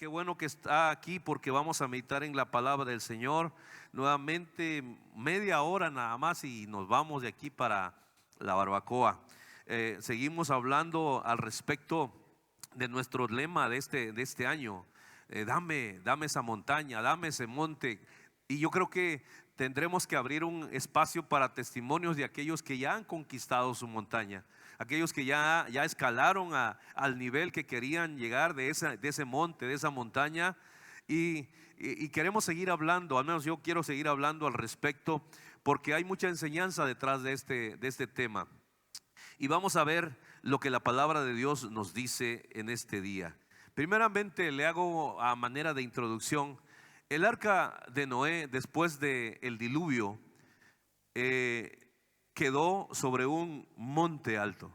qué bueno que está aquí porque vamos a meditar en la palabra del Señor. Nuevamente, media hora nada más y nos vamos de aquí para la barbacoa. Seguimos hablando al respecto de nuestro lema de este año. Dame esa montaña, dame ese monte. Y yo creo que tendremos que abrir un espacio para testimonios de aquellos que ya han conquistado su montaña, aquellos que ya escalaron al nivel que querían llegar de ese monte, de esa montaña. Y queremos seguir hablando, al menos yo quiero seguir hablando al respecto, porque hay mucha enseñanza detrás de este tema. Y vamos a ver lo que la palabra de Dios nos dice en este día. Primeramente le hago a manera de introducción: el arca de Noé, después del diluvio, quedó sobre un monte alto.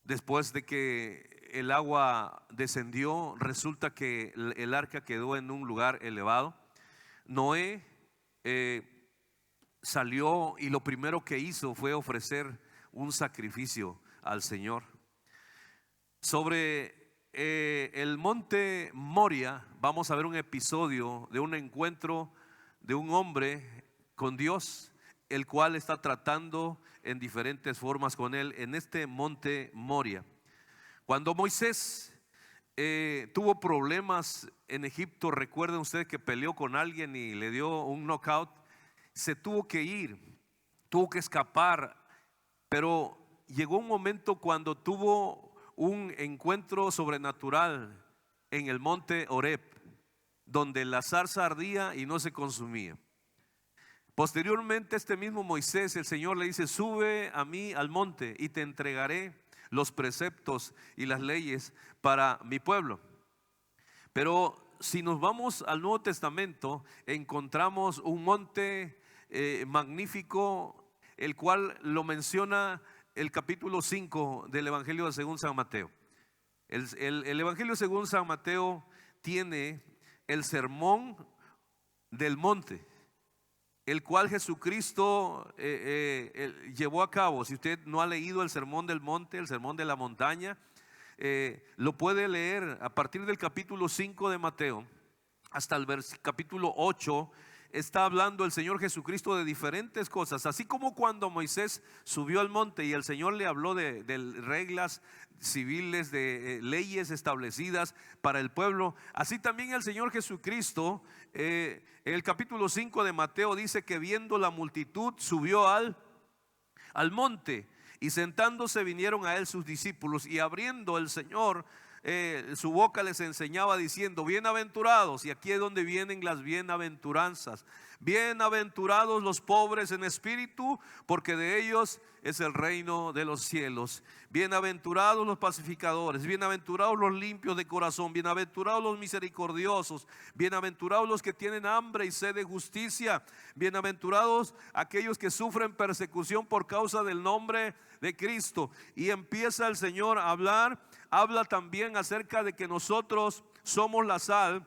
Después de que el agua descendió, resulta que el arca quedó en un lugar elevado. Noé salió y lo primero que hizo fue ofrecer un sacrificio al Señor. Sobre el monte Moria vamos a ver un episodio de un encuentro de un hombre con Dios, el cual está tratando en diferentes formas con él en este monte Moria. Cuando Moisés tuvo problemas en Egipto, recuerden ustedes que peleó con alguien y le dio un knockout, se tuvo que ir, tuvo que escapar, pero llegó un momento cuando tuvo un encuentro sobrenatural en el monte Horeb, donde la zarza ardía y no se consumía. Posteriormente, este mismo Moisés, el Señor le dice: sube a mí al monte y te entregaré los preceptos y las leyes para mi pueblo. Pero si nos vamos al Nuevo Testamento, encontramos un monte magnífico, el cual lo menciona el capítulo 5 del Evangelio según San Mateo. El Evangelio según San Mateo tiene el sermón del monte, el cual Jesucristo llevó a cabo. Si usted no ha leído el sermón del monte, el sermón de la montaña, lo puede leer a partir del capítulo 5 de Mateo hasta el capítulo 8. Está hablando el Señor Jesucristo de diferentes cosas, así como cuando Moisés subió al monte y el Señor le habló de reglas civiles, de leyes establecidas para el pueblo. Así también el Señor Jesucristo, en el capítulo 5 de Mateo, dice que viendo la multitud subió al monte, y sentándose vinieron a él sus discípulos, y abriendo el Señor su boca les enseñaba diciendo: bienaventurados, y aquí es donde vienen las bienaventuranzas, bienaventurados los pobres en espíritu, porque de ellos es el reino de los cielos. Bienaventurados los pacificadores, bienaventurados los limpios de corazón, bienaventurados los misericordiosos, bienaventurados los que tienen hambre y sed de justicia, bienaventurados aquellos que sufren persecución por causa del nombre de Cristo. Y empieza el Señor a hablar. Habla también acerca de que nosotros somos la sal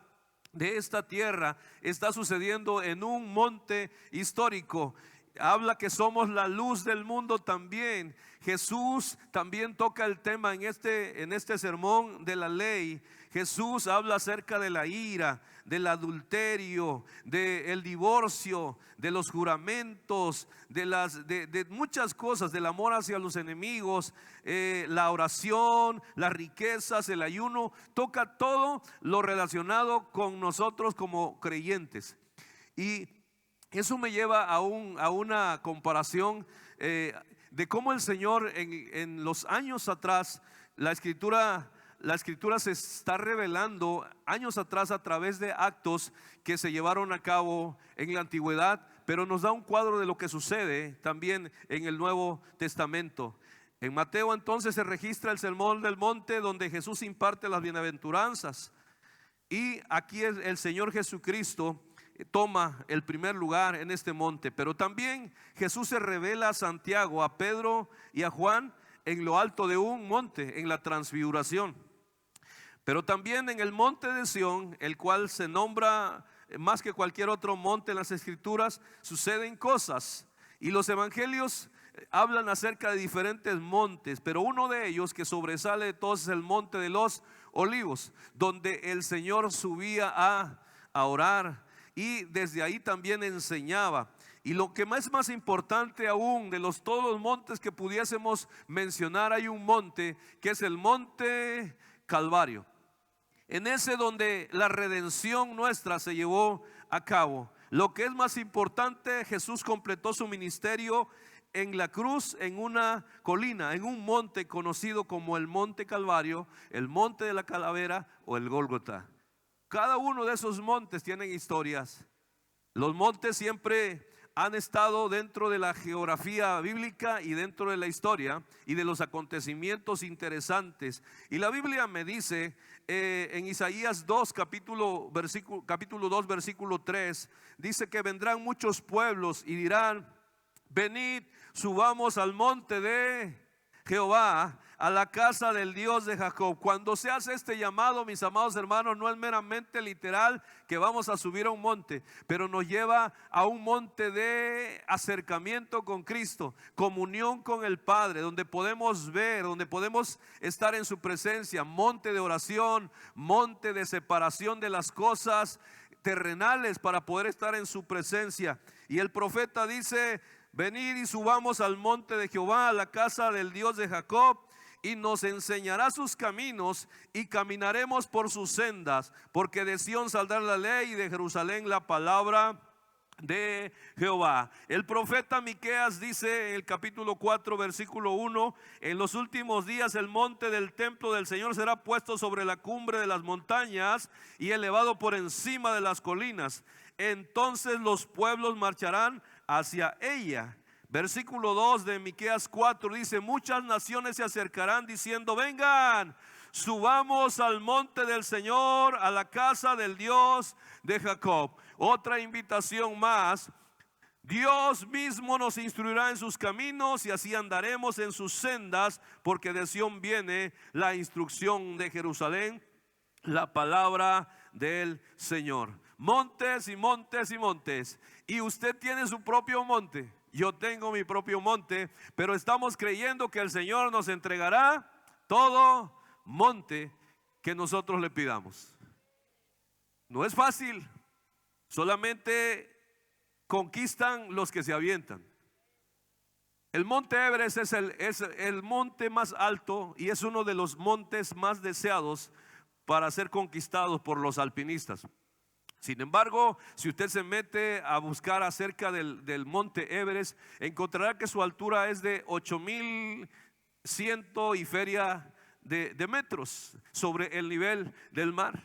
de esta tierra. Está sucediendo en un monte histórico. Habla que somos la luz del mundo también. Jesús también toca el tema en este sermón de la ley. Jesús habla acerca de la ira, del adulterio, del divorcio, de los juramentos, de muchas cosas, del amor hacia los enemigos, la oración, las riquezas, el ayuno. Toca todo lo relacionado con nosotros como creyentes. Y eso me lleva a una comparación de cómo el Señor en los años atrás, la escritura se está revelando años atrás a través de actos que se llevaron a cabo en la antigüedad, pero nos da un cuadro de lo que sucede también en el Nuevo Testamento. En Mateo entonces se registra el sermón del monte, donde Jesús imparte las bienaventuranzas, y aquí el Señor Jesucristo toma el primer lugar en este monte. Pero también Jesús se revela a Santiago, a Pedro y a Juan en lo alto de un monte, en la transfiguración. Pero también en el monte de Sión, el cual se nombra más que cualquier otro monte en las escrituras, suceden cosas. Y los evangelios hablan acerca de diferentes montes, pero uno de ellos que sobresale de todos es el monte de los Olivos, donde el Señor subía a orar y desde ahí también enseñaba. Y lo que es más importante aún, de todos los montes que pudiésemos mencionar, hay un monte que es el monte Calvario. En ese donde la redención nuestra se llevó a cabo. Lo que es más importante, Jesús completó su ministerio en la cruz, en una colina, en un monte conocido como el monte Calvario, el monte de la calavera o el Gólgota. Cada uno de esos montes tienen historias. Los montes siempre han estado dentro de la geografía bíblica y dentro de la historia y de los acontecimientos interesantes. Y la Biblia me dice en Isaías 2, capítulo 2, versículo 3, dice que vendrán muchos pueblos y dirán: venid, subamos al monte de Jehová, a la casa del Dios de Jacob. Cuando se hace este llamado, mis amados hermanos, no es meramente literal que vamos a subir a un monte, pero nos lleva a un monte de acercamiento con Cristo, comunión con el Padre, donde podemos ver, donde podemos estar en su presencia, monte de oración, monte de separación de las cosas terrenales para poder estar en su presencia. Y el profeta dice: venid y subamos al monte de Jehová, a la casa del Dios de Jacob, y nos enseñará sus caminos y caminaremos por sus sendas, porque de Sión saldrá la ley y de Jerusalén la palabra de Jehová. El profeta Miqueas dice en el capítulo 4, versículo 1: en los últimos días el monte del templo del Señor será puesto sobre la cumbre de las montañas y elevado por encima de las colinas. Entonces los pueblos marcharán hacia ella. Versículo 2 de Miqueas 4 dice: muchas naciones se acercarán diciendo: vengan, subamos al monte del Señor, a la casa del Dios de Jacob. Otra invitación más: Dios mismo nos instruirá en sus caminos y así andaremos en sus sendas, porque de Sión viene la instrucción, de Jerusalén la palabra del Señor. Montes y montes y montes. Y usted tiene su propio monte. Yo tengo mi propio monte, pero estamos creyendo que el Señor nos entregará todo monte que nosotros le pidamos. No es fácil, solamente conquistan los que se avientan. El monte Everest es el monte más alto y es uno de los montes más deseados para ser conquistados por los alpinistas. Sin embargo, si usted se mete a buscar acerca del monte Everest, encontrará que su altura es de 8,100 y feria de metros sobre el nivel del mar.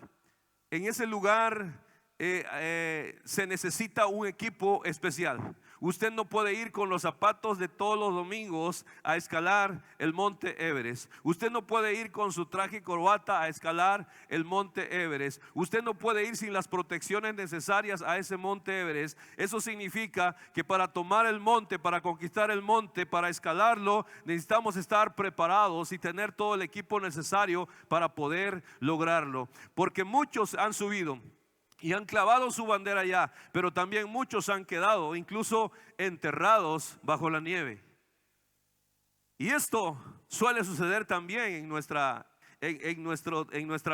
En ese lugar se necesita un equipo especial. Usted no puede ir con los zapatos de todos los domingos a escalar el monte Everest. Usted no puede ir con su traje y corbata a escalar el monte Everest. Usted no puede ir sin las protecciones necesarias a ese monte Everest. Eso significa que para tomar el monte, para conquistar el monte, para escalarlo, necesitamos estar preparados y tener todo el equipo necesario para poder lograrlo. Porque muchos han subido y han clavado su bandera allá, pero también muchos han quedado incluso enterrados bajo la nieve. Y esto suele suceder también en nuestra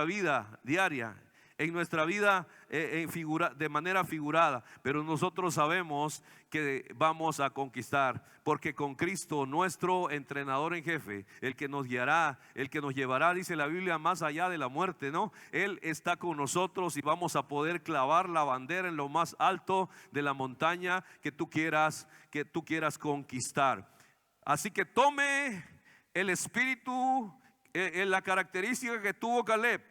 vida diaria, en nuestra vida de manera figurada. Pero nosotros sabemos que vamos a conquistar, porque con Cristo, nuestro entrenador en jefe, el que nos guiará, el que nos llevará, dice la Biblia, más allá de la muerte, ¿no? Él está con nosotros y vamos a poder clavar la bandera en lo más alto de la montaña que tú quieras conquistar. Así que tome el espíritu, la característica que tuvo Caleb.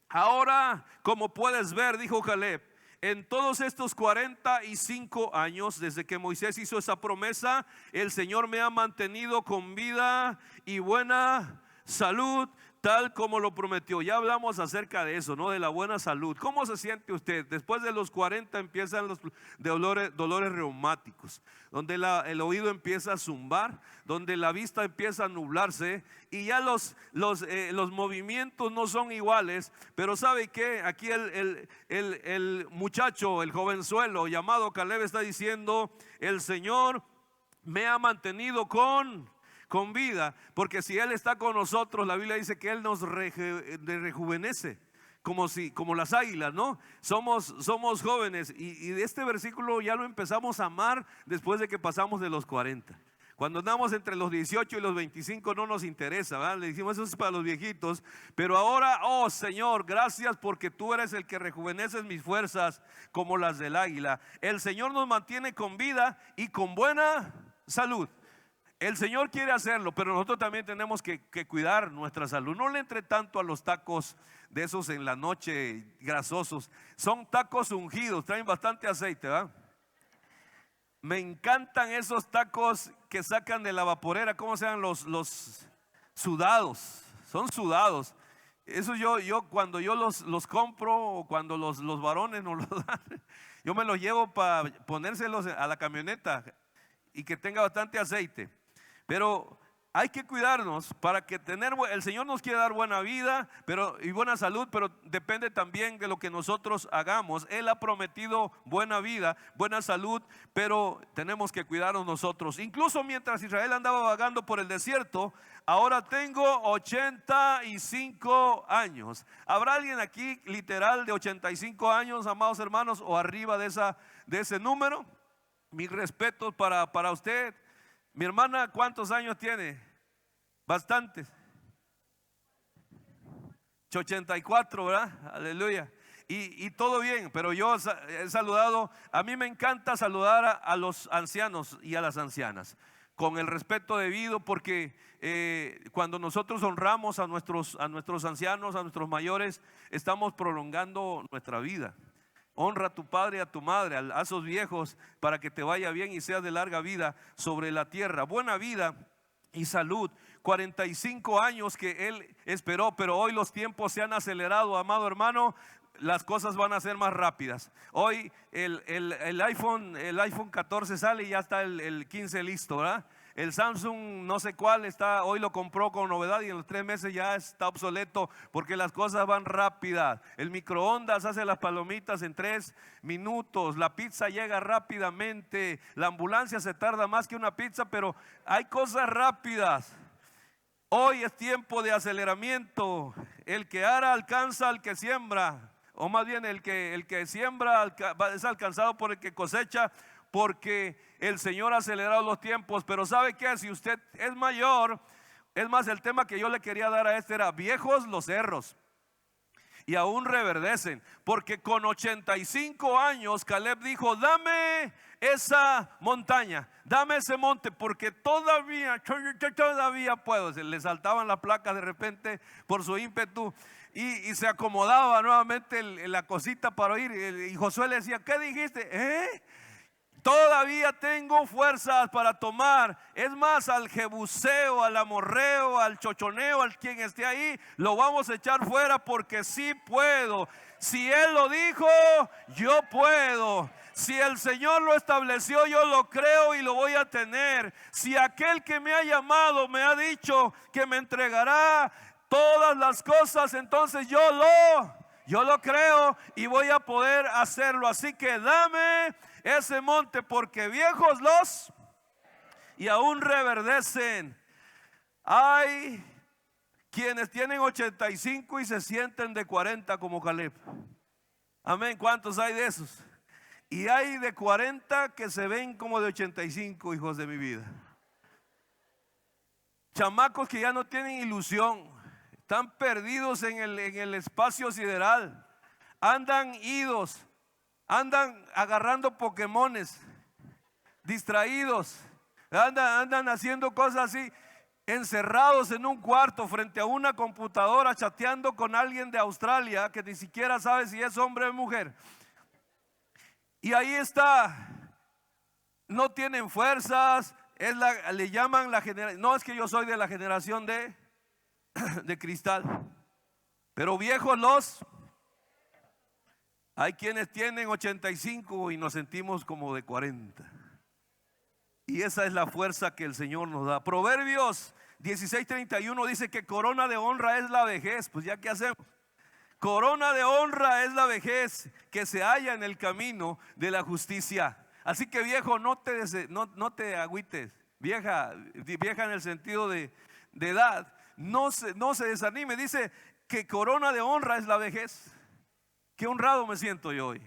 Ahora, como puedes ver, dijo Caleb, en todos estos 45 años desde que Moisés hizo esa promesa, el Señor me ha mantenido con vida y buena salud, tal como lo prometió. Ya hablamos acerca de eso, ¿no? De la buena salud. ¿Cómo se siente usted? Después de los 40 empiezan los dolores reumáticos, donde el oído empieza a zumbar, donde la vista empieza a nublarse y ya los movimientos no son iguales. Pero ¿sabe qué? Aquí el muchacho, el jovenzuelo llamado Caleb está diciendo: el Señor me ha mantenido con con vida, porque si Él está con nosotros, la Biblia dice que Él nos rejuvenece. Como las águilas, ¿no? Somos jóvenes y de este versículo ya lo empezamos a amar después de que pasamos de los 40. Cuando andamos entre los 18 y los 25 no nos interesa, ¿verdad? Le decimos, eso es para los viejitos. Pero ahora, oh Señor, gracias porque tú eres el que rejuveneces mis fuerzas como las del águila. El Señor nos mantiene con vida y con buena salud. El Señor quiere hacerlo, pero nosotros también tenemos que cuidar nuestra salud. No le entre tanto a los tacos de esos en la noche grasosos. Son tacos ungidos, traen bastante aceite, ¿verdad? Me encantan esos tacos que sacan de la vaporera. ¿Cómo se llaman? Los sudados. Son sudados. Eso yo cuando yo los compro, o cuando los varones nos los dan, yo me los llevo para ponérselos a la camioneta y que tenga bastante aceite. Pero hay que cuidarnos para que el Señor nos quiere dar buena vida y buena salud, pero depende también de lo que nosotros hagamos. Él ha prometido buena vida, buena salud, pero tenemos que cuidarnos nosotros. Incluso mientras Israel andaba vagando por el desierto, ahora tengo 85 años. ¿Habrá alguien aquí literal de 85 años, amados hermanos, o arriba de ese número? Mis respetos para usted. Mi hermana, ¿cuántos años tiene? Bastantes. 84, ¿verdad? Aleluya. Y todo bien, pero yo he saludado. A mí me encanta saludar a los ancianos y a las ancianas con el respeto debido, porque cuando nosotros honramos a nuestros ancianos, a nuestros mayores, estamos prolongando nuestra vida. Honra a tu padre y a tu madre, a esos viejos, para que te vaya bien y seas de larga vida sobre la tierra. Buena vida y salud. 45 años que él esperó, pero hoy los tiempos se han acelerado, amado hermano. Las cosas van a ser más rápidas. Hoy el iPhone 14 sale y ya está el 15 listo, ¿verdad? El Samsung no sé cuál hoy lo compró con novedad y en los 3 meses ya está obsoleto, porque las cosas van rápidas. El microondas hace las palomitas en 3 minutos, la pizza llega rápidamente, la ambulancia se tarda más que una pizza, pero hay cosas rápidas. Hoy es tiempo de aceleramiento. El que ara alcanza al que siembra, o más bien el que siembra es alcanzado por el que cosecha, porque el Señor ha acelerado los tiempos. Pero ¿sabe qué? Si usted es mayor, es más, el tema que yo le quería dar a era: viejos los cerros y aún reverdecen, porque con 85 años Caleb dijo: dame esa montaña, dame ese monte, porque todavía puedo. Se le saltaban las placas de repente por su ímpetu, y se acomodaba nuevamente la cosita para oír. Y Josué le decía: ¿qué dijiste? Todavía tengo fuerzas para tomar. Es más, al jebuseo, al amorreo, al chochoneo, al quien esté ahí, lo vamos a echar fuera, porque sí puedo. Si Él lo dijo, yo puedo. Si el Señor lo estableció, yo lo creo y lo voy a tener. Si aquel que me ha llamado me ha dicho que me entregará todas las cosas, entonces yo lo creo y voy a poder hacerlo. Así que dame ese monte, porque viejos y aún reverdecen. Hay quienes tienen 85 y se sienten de 40 como Caleb. Amén. ¿Cuántos hay de esos? Y hay de 40 que se ven como de 85, hijos de mi vida. Chamacos que ya no tienen ilusión, están perdidos en el espacio sideral, andan idos, andan agarrando Pokémones, distraídos, andan haciendo cosas así, encerrados en un cuarto frente a una computadora, chateando con alguien de Australia que ni siquiera sabe si es hombre o mujer. Y ahí está, no tienen fuerzas, le llaman la generación. No, es que yo soy de la generación de cristal, pero viejos hay quienes tienen 85 y nos sentimos como de 40. Y esa es la fuerza que el Señor nos da. Proverbios 16:31 dice que corona de honra es la vejez. Pues ya, ¿qué hacemos? Corona de honra es la vejez que se halla en el camino de la justicia. Así que, viejo, no te agüites. vieja en el sentido de edad, no se desanime. Dice que corona de honra es la vejez. Qué honrado me siento yo hoy.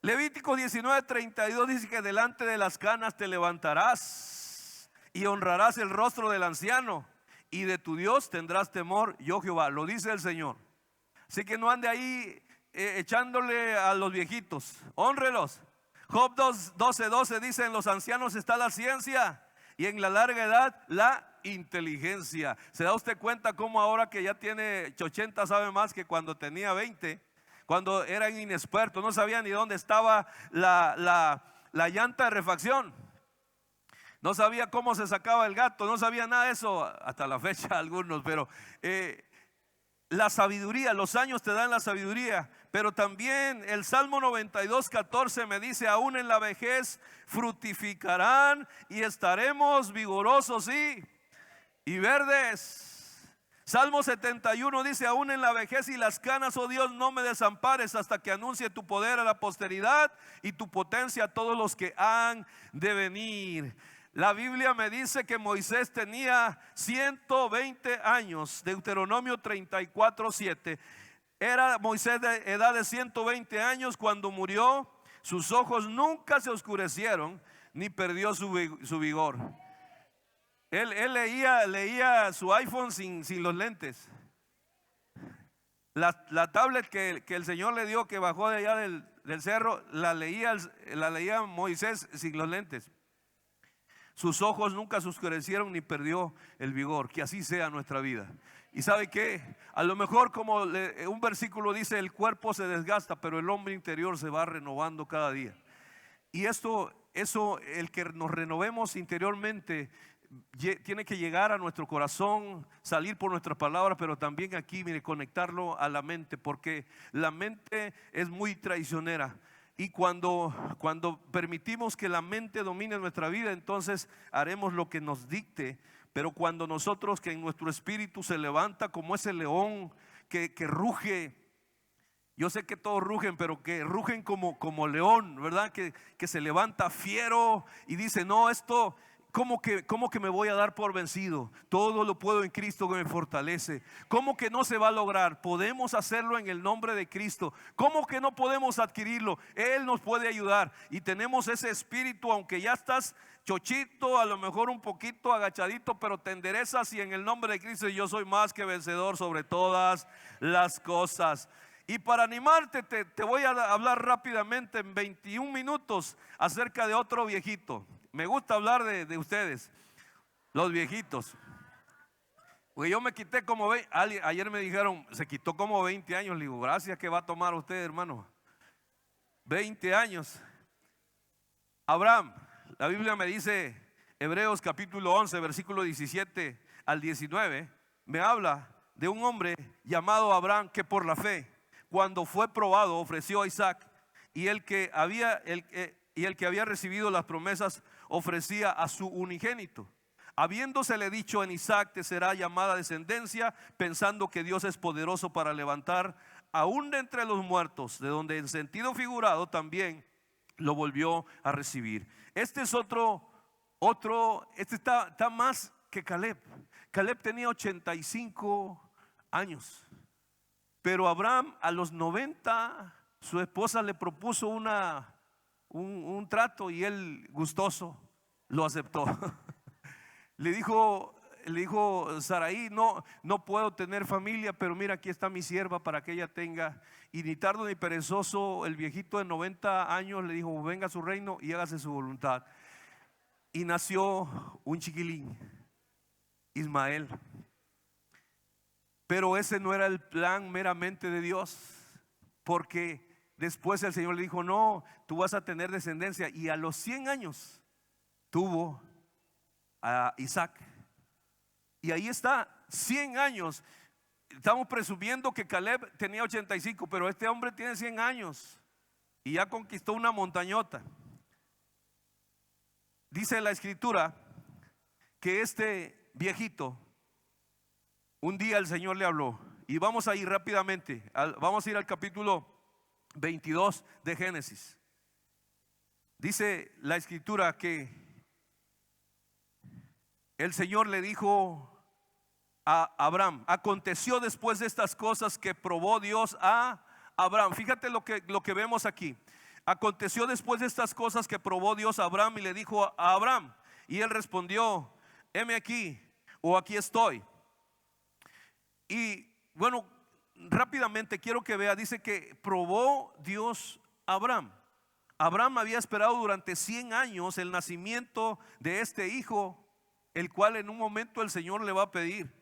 Levítico 19:32 dice que delante de las canas te levantarás y honrarás el rostro del anciano, y de tu Dios tendrás temor, yo Jehová. Lo dice el Señor. Así que no ande ahí echándole a los viejitos, honrelos. Job 12:12 dice: en los ancianos está la ciencia y en la larga edad la inteligencia. ¿Se da usted cuenta cómo ahora que ya tiene 80 sabe más que cuando tenía 20? Cuando eran inexpertos, no sabían ni dónde estaba la llanta de refacción, no sabía cómo se sacaba el gato, no sabía nada de eso, hasta la fecha algunos. Pero la sabiduría, los años te dan la sabiduría. Pero también el Salmo 92:14 me dice: aún en la vejez fructificarán y estaremos vigorosos y verdes. Salmo 71 dice: aún en la vejez y las canas, oh Dios, no me desampares hasta que anuncie tu poder a la posteridad y tu potencia a todos los que han de venir. La Biblia me dice que Moisés tenía 120 años, Deuteronomio 34:7. Era Moisés de edad de 120 años cuando murió. Sus ojos nunca se oscurecieron ni perdió su vigor. Él leía su iPhone sin los lentes. La tablet que el Señor le dio, que bajó de allá del cerro, la leía Moisés sin los lentes. Sus ojos nunca se oscurecieron ni perdió el vigor. Que así sea nuestra vida. Y ¿sabe qué? A lo mejor, como un versículo dice, el cuerpo se desgasta, pero el hombre interior se va renovando cada día. Y eso, el que nos renovemos interiormente, tiene que llegar a nuestro corazón, salir por nuestras palabras, pero también aquí, mire, conectarlo a la mente, porque la mente es muy traicionera. Y cuando permitimos que la mente domine nuestra vida, entonces haremos lo que nos dicte. Pero cuando nosotros, que en nuestro espíritu se levanta como ese león que ruge, yo sé que todos rugen, pero que rugen como león, ¿verdad? Que se levanta fiero y dice: no, esto, ¿cómo que me voy a dar por vencido? Todo lo puedo en Cristo que me fortalece. ¿Cómo que no se va a lograr? Podemos hacerlo en el nombre de Cristo. ¿Cómo que no podemos adquirirlo? Él nos puede ayudar. Y tenemos ese espíritu, aunque ya estás chochito, a lo mejor un poquito agachadito, pero te enderezas, y en el nombre de Cristo: yo soy más que vencedor sobre todas las cosas. Y para animarte te voy a hablar rápidamente en 21 minutos acerca de otro viejito. Me gusta hablar de ustedes, los viejitos. Porque yo me quité como 20, ayer me dijeron, se quitó como 20 años. Le digo: gracias, que va a tomar usted, hermano. 20 años. Abraham, la Biblia me dice, Hebreos capítulo 11, versículo 17 al 19, me habla de un hombre llamado Abraham, que por la fe, cuando fue probado, ofreció a Isaac, y el que había recibido las promesas ofrecía a su unigénito, habiéndosele dicho: en Isaac te será llamada descendencia, pensando que Dios es poderoso para levantar aún de entre los muertos, de donde en sentido figurado también lo volvió a recibir. Este es otro, este está más que Caleb. Caleb tenía 85 años. Pero Abraham, a los 90, su esposa le propuso un trato, y él, gustoso, lo aceptó. Le dijo Saraí: no puedo tener familia, pero mira, aquí está mi sierva para que ella tenga. Y ni tardo ni perezoso, el viejito de 90 años le dijo: venga a su reino y hágase su voluntad. Y nació un chiquilín, Ismael. Pero ese no era el plan meramente de Dios, porque después el Señor le dijo: no, tú vas a tener descendencia. Y a los 100 años tuvo a Isaac. Y ahí está, 100 años. Estamos presumiendo que Caleb tenía 85, pero este hombre tiene 100 años y ya conquistó una montañota. Dice la escritura que este viejito, un día el Señor le habló. Y vamos a ir rápidamente, vamos a ir al capítulo 22 de Génesis. Dice la escritura que el Señor le dijo a Abraham, aconteció después de estas cosas que probó Dios a Abraham. Fíjate lo que vemos aquí. Aconteció después de estas cosas que probó Dios a Abraham y le dijo a Abraham, y él respondió, heme aquí, o aquí estoy. Y bueno, rápidamente quiero que vea, dice que probó Dios a Abraham. Abraham había esperado durante 100 años el nacimiento de este hijo, el cual en un momento el Señor le va a pedir.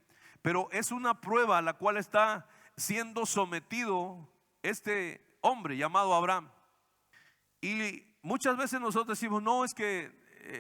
Pero es una prueba a la cual está siendo sometido este hombre llamado Abraham. Y muchas veces nosotros decimos, no, es que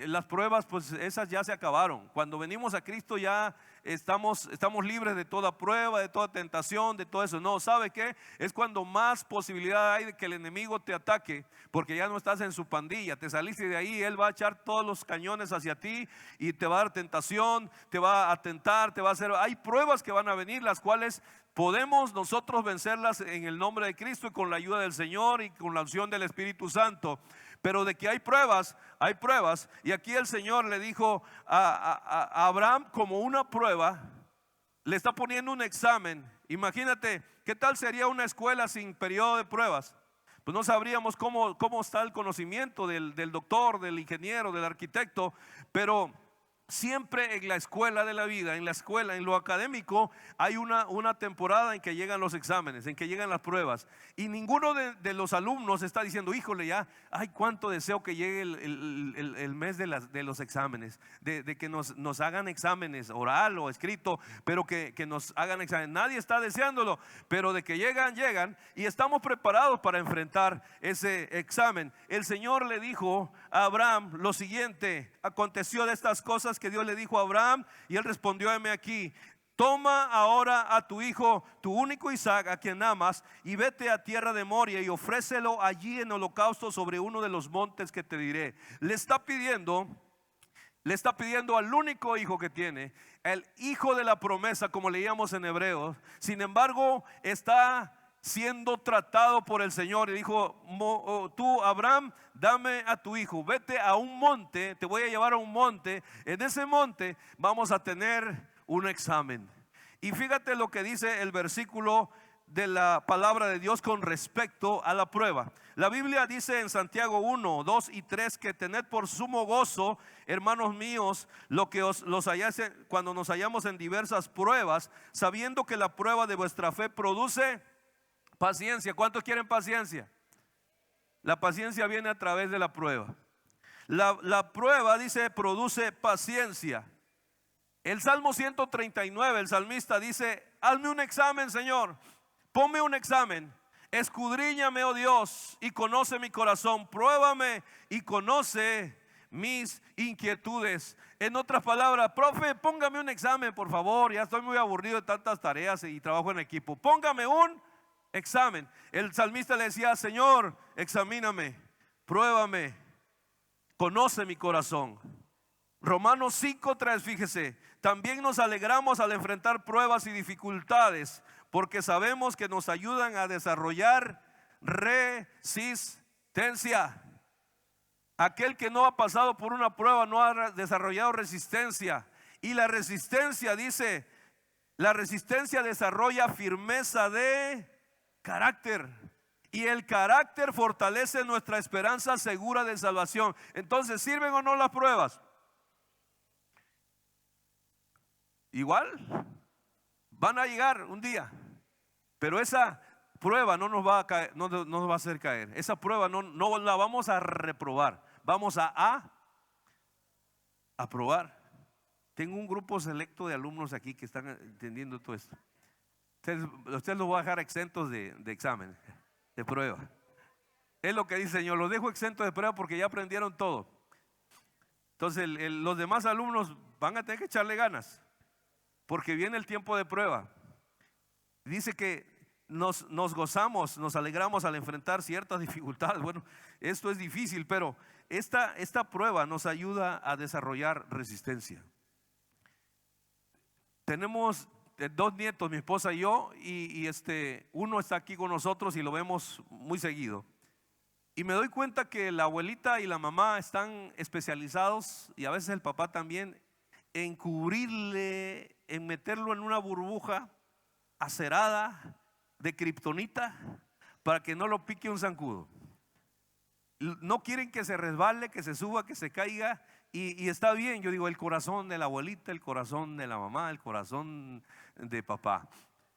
las pruebas, pues esas ya se acabaron. Cuando venimos a Cristo ya estamos libres de toda prueba, de toda tentación, de todo eso. No, ¿sabe qué? Es cuando más posibilidad hay de que el enemigo te ataque, porque ya no estás en su pandilla, te saliste de ahí, él va a echar todos los cañones hacia ti y te va a dar tentación, te va a tentar, te va a hacer. Hay pruebas que van a venir, las cuales podemos nosotros vencerlas en el nombre de Cristo y con la ayuda del Señor y con la unción del Espíritu Santo. Pero de que hay pruebas, hay pruebas. Y aquí el Señor le dijo a Abraham como una prueba, le está poniendo un examen. Imagínate, ¿qué tal sería una escuela sin periodo de pruebas? Pues no sabríamos cómo está el conocimiento del doctor, del ingeniero, del arquitecto. Pero siempre en la escuela de la vida, en la escuela, en lo académico, hay una temporada en que llegan los exámenes, en que llegan las pruebas. Y ninguno de los alumnos está diciendo, híjole, ya, ay, cuánto deseo que llegue el mes de los exámenes, de que nos hagan exámenes, oral o escrito, pero que nos hagan exámenes. Nadie está deseándolo, pero de que llegan y estamos preparados para enfrentar ese examen. El Señor le dijo a Abraham lo siguiente: aconteció de estas cosas que Dios le dijo a Abraham, y él respondió, heme aquí, toma ahora a tu hijo, tu único Isaac, a quien amas, y vete a tierra de Moria y ofrécelo allí en holocausto sobre uno de los montes que te diré. Le está pidiendo al único hijo que tiene, el hijo de la promesa, como leíamos en Hebreos. Sin embargo, está siendo tratado por el Señor y dijo, tú, Abraham, dame a tu hijo, vete a un monte, te voy a llevar a un monte, en ese monte vamos a tener un examen. Y fíjate lo que dice el versículo de la palabra de Dios con respecto a la prueba. La Biblia dice en Santiago 1, 2 y 3 que tened por sumo gozo, hermanos míos, lo que cuando nos hallamos en diversas pruebas, sabiendo que la prueba de vuestra fe produce paciencia. ¿Cuántos quieren paciencia? La paciencia viene a través de la prueba. La prueba, dice, produce paciencia. El Salmo 139, el salmista dice, hazme un examen, Señor, ponme un examen, escudriñame, oh Dios, y conoce mi corazón, pruébame y conoce mis inquietudes. En otras palabras, profe, póngame un examen, por favor, ya estoy muy aburrido de tantas tareas y trabajo en equipo, póngame un examen. El salmista le decía, Señor, examíname, pruébame, conoce mi corazón. Romanos 5:3, fíjese, también nos alegramos al enfrentar pruebas y dificultades, porque sabemos que nos ayudan a desarrollar resistencia. Aquel que no ha pasado por una prueba no ha desarrollado resistencia. Y la resistencia, dice, la resistencia desarrolla firmeza de carácter, y el carácter fortalece nuestra esperanza segura de salvación. Entonces, ¿sirven o no las pruebas? Igual van a llegar un día, pero esa prueba no nos va a caer, no nos va a hacer caer. Esa prueba no la vamos a reprobar, vamos a aprobar. Tengo un grupo selecto de alumnos aquí que están entendiendo todo esto. Ustedes los voy a dejar exentos de examen, de prueba. Es lo que dice el Señor, los dejo exentos de prueba porque ya aprendieron todo. Entonces los demás alumnos van a tener que echarle ganas, porque viene el tiempo de prueba. Dice que nos gozamos, nos alegramos al enfrentar ciertas dificultades. Bueno, esto es difícil, pero esta prueba nos ayuda a desarrollar resistencia. Tenemos 2 nietos, mi esposa y yo, y uno está aquí con nosotros y lo vemos muy seguido. Y me doy cuenta que la abuelita y la mamá están especializados, y a veces el papá también, en cubrirle, en meterlo en una burbuja acerada de kriptonita para que no lo pique un zancudo. No quieren que se resbale, que se suba, que se caiga. Y está bien, yo digo, el corazón de la abuelita, el corazón de la mamá, el corazón de papá.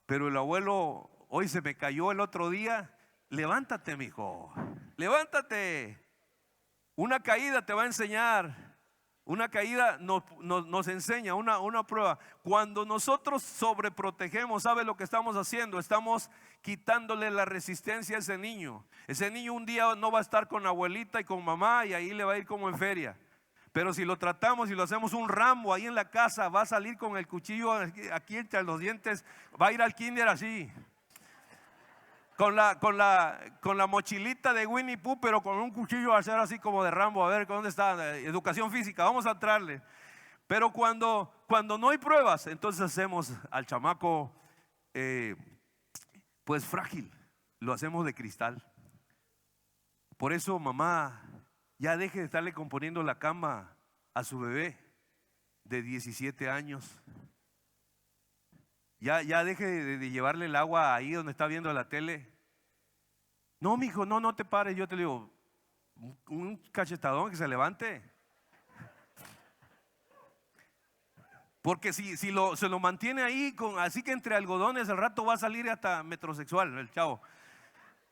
Pero el abuelo, hoy se me cayó el otro día. Levántate, mijo, levántate. Una caída te va a enseñar. Una caída nos enseña una prueba. Cuando nosotros sobreprotegemos, ¿sabe lo que estamos haciendo? Estamos quitándole la resistencia a ese niño. Ese niño un día no va a estar con abuelita y con mamá, y ahí le va a ir como en feria. Pero si lo tratamos y lo hacemos un Rambo ahí en la casa, va a salir con el cuchillo aquí entre los dientes, va a ir al kinder así. Con la mochilita de Winnie Pooh, pero con un cuchillo a hacer así como de Rambo. A ver, ¿dónde está? Educación física, vamos a entrarle. Pero cuando no hay pruebas, entonces hacemos al chamaco pues frágil. Lo hacemos de cristal. Por eso, mamá, ya deje de estarle componiendo la cama a su bebé de 17 años. Ya deje de llevarle el agua ahí donde está viendo la tele. No, mijo, no te pares. Yo te digo, un cachetadón, que se levante. Porque si se lo mantiene ahí así que entre algodones, al rato va a salir hasta metrosexual el chavo.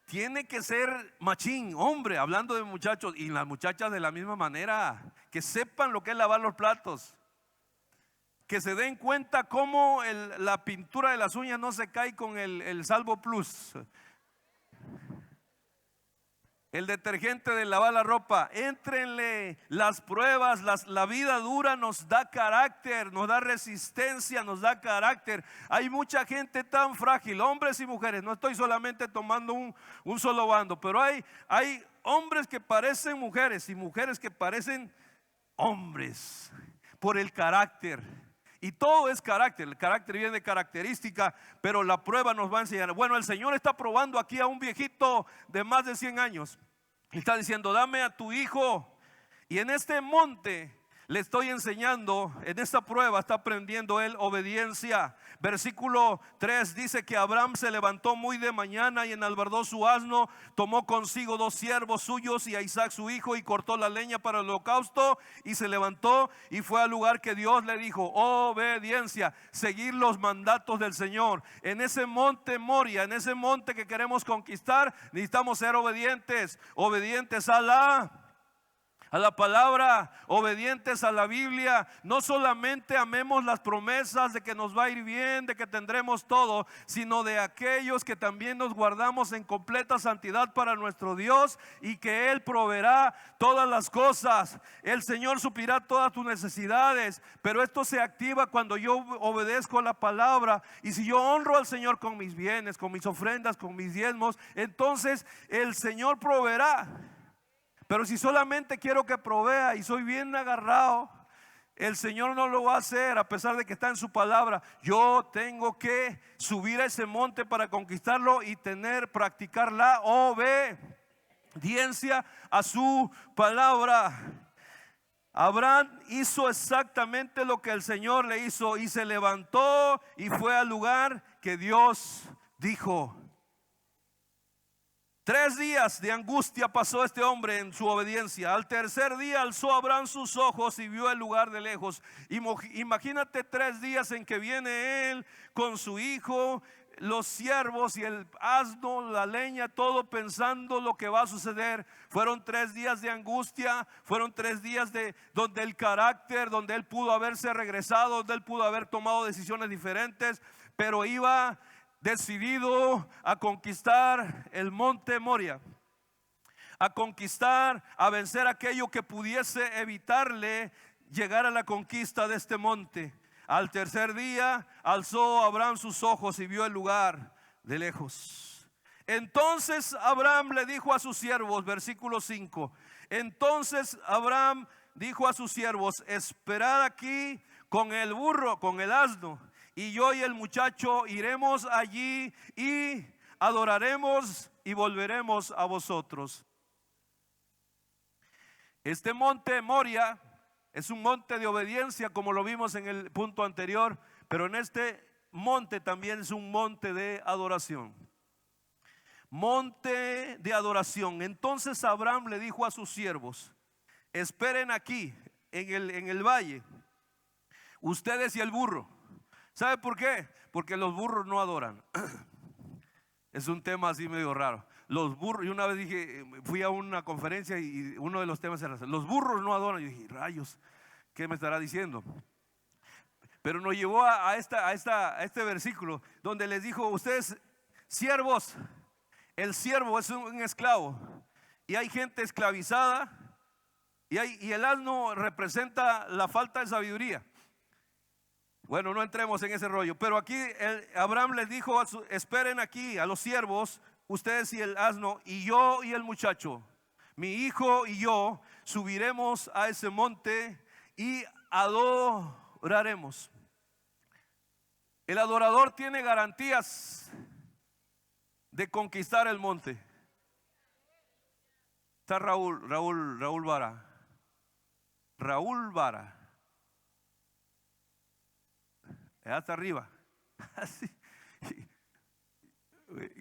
Tiene que ser machín, hombre, hablando de muchachos, y las muchachas de la misma manera, que sepan lo que es lavar los platos. Que se den cuenta cómo la pintura de las uñas no se cae con el Salvo Plus. El detergente de lavar la ropa. Éntrenle las pruebas. La vida dura nos da carácter, nos da resistencia, nos da carácter. Hay mucha gente tan frágil, hombres y mujeres. No estoy solamente tomando un solo bando, pero hay hombres que parecen mujeres y mujeres que parecen hombres por el carácter. Y todo es carácter. El carácter viene de característica, pero la prueba nos va a enseñar. Bueno, el Señor está probando aquí a un viejito de más de 100 años. Está diciendo, dame a tu hijo. Y en este monte le estoy enseñando, en esta prueba está aprendiendo él obediencia. Versículo 3 dice que Abraham se levantó muy de mañana y enalbardó su asno, tomó consigo 2 siervos suyos y a Isaac su hijo, y cortó la leña para el holocausto, y se levantó y fue al lugar que Dios le dijo. Obediencia, seguir los mandatos del Señor. En ese monte Moria, en ese monte que queremos conquistar, necesitamos ser obedientes. Obedientes a la palabra, obedientes a la Biblia. No solamente amemos las promesas de que nos va a ir bien, de que tendremos todo, sino de aquellos que también nos guardamos en completa santidad para nuestro Dios, y que Él proveerá todas las cosas. El Señor suplirá todas tus necesidades, pero esto se activa cuando yo obedezco la palabra. Y si yo honro al Señor con mis bienes, con mis ofrendas, con mis diezmos, entonces el Señor proveerá. Pero si solamente quiero que provea y soy bien agarrado, el Señor no lo va a hacer, a pesar de que está en su palabra. Yo tengo que subir a ese monte para conquistarlo y practicar la obediencia a su palabra. Abraham hizo exactamente lo que el Señor le hizo, y se levantó y fue al lugar que Dios dijo. 3 días de angustia pasó este hombre en su obediencia. Al tercer día alzó Abraham sus ojos y vio el lugar de lejos. Imagínate 3 días en que viene él con su hijo, los siervos y el asno, la leña, todo pensando lo que va a suceder. Fueron 3 días de angustia, fueron 3 días donde el carácter, donde él pudo haberse regresado, donde él pudo haber tomado decisiones diferentes, pero iba decidido a conquistar el monte Moria, a conquistar, a vencer aquello que pudiese evitarle llegar a la conquista de este monte. Al tercer día alzó Abraham sus ojos y vio el lugar de lejos. Entonces Abraham le dijo a sus siervos, versículo 5. Entonces Abraham dijo a sus siervos: esperad aquí con el burro, con el asno, y yo y el muchacho iremos allí y adoraremos y volveremos a vosotros. Este monte Moria Es un monte de obediencia, como lo vimos en el punto anterior, pero en este monte también es un monte de adoración. Monte de adoración. Entonces Abraham le dijo a sus siervos: esperen aquí en el valle, ustedes y el burro. ¿Sabe por qué? Porque los burros no adoran. Es un tema así medio raro. Los burros, y una vez dije, fui a una conferencia y uno de los temas era: los burros no adoran. Y dije, rayos, ¿qué me estará diciendo? Pero nos llevó a este versículo donde les dijo: ustedes siervos, el siervo es un esclavo, y hay gente esclavizada, y el asno representa la falta de sabiduría. Bueno, no entremos en ese rollo, pero aquí Abraham les dijo: esperen aquí a los siervos, ustedes y el asno, y yo y el muchacho, mi hijo y yo, subiremos a ese monte y adoraremos. El adorador tiene garantías de conquistar el monte. Está Raúl Vara. Raúl Vara. Hasta arriba. Así.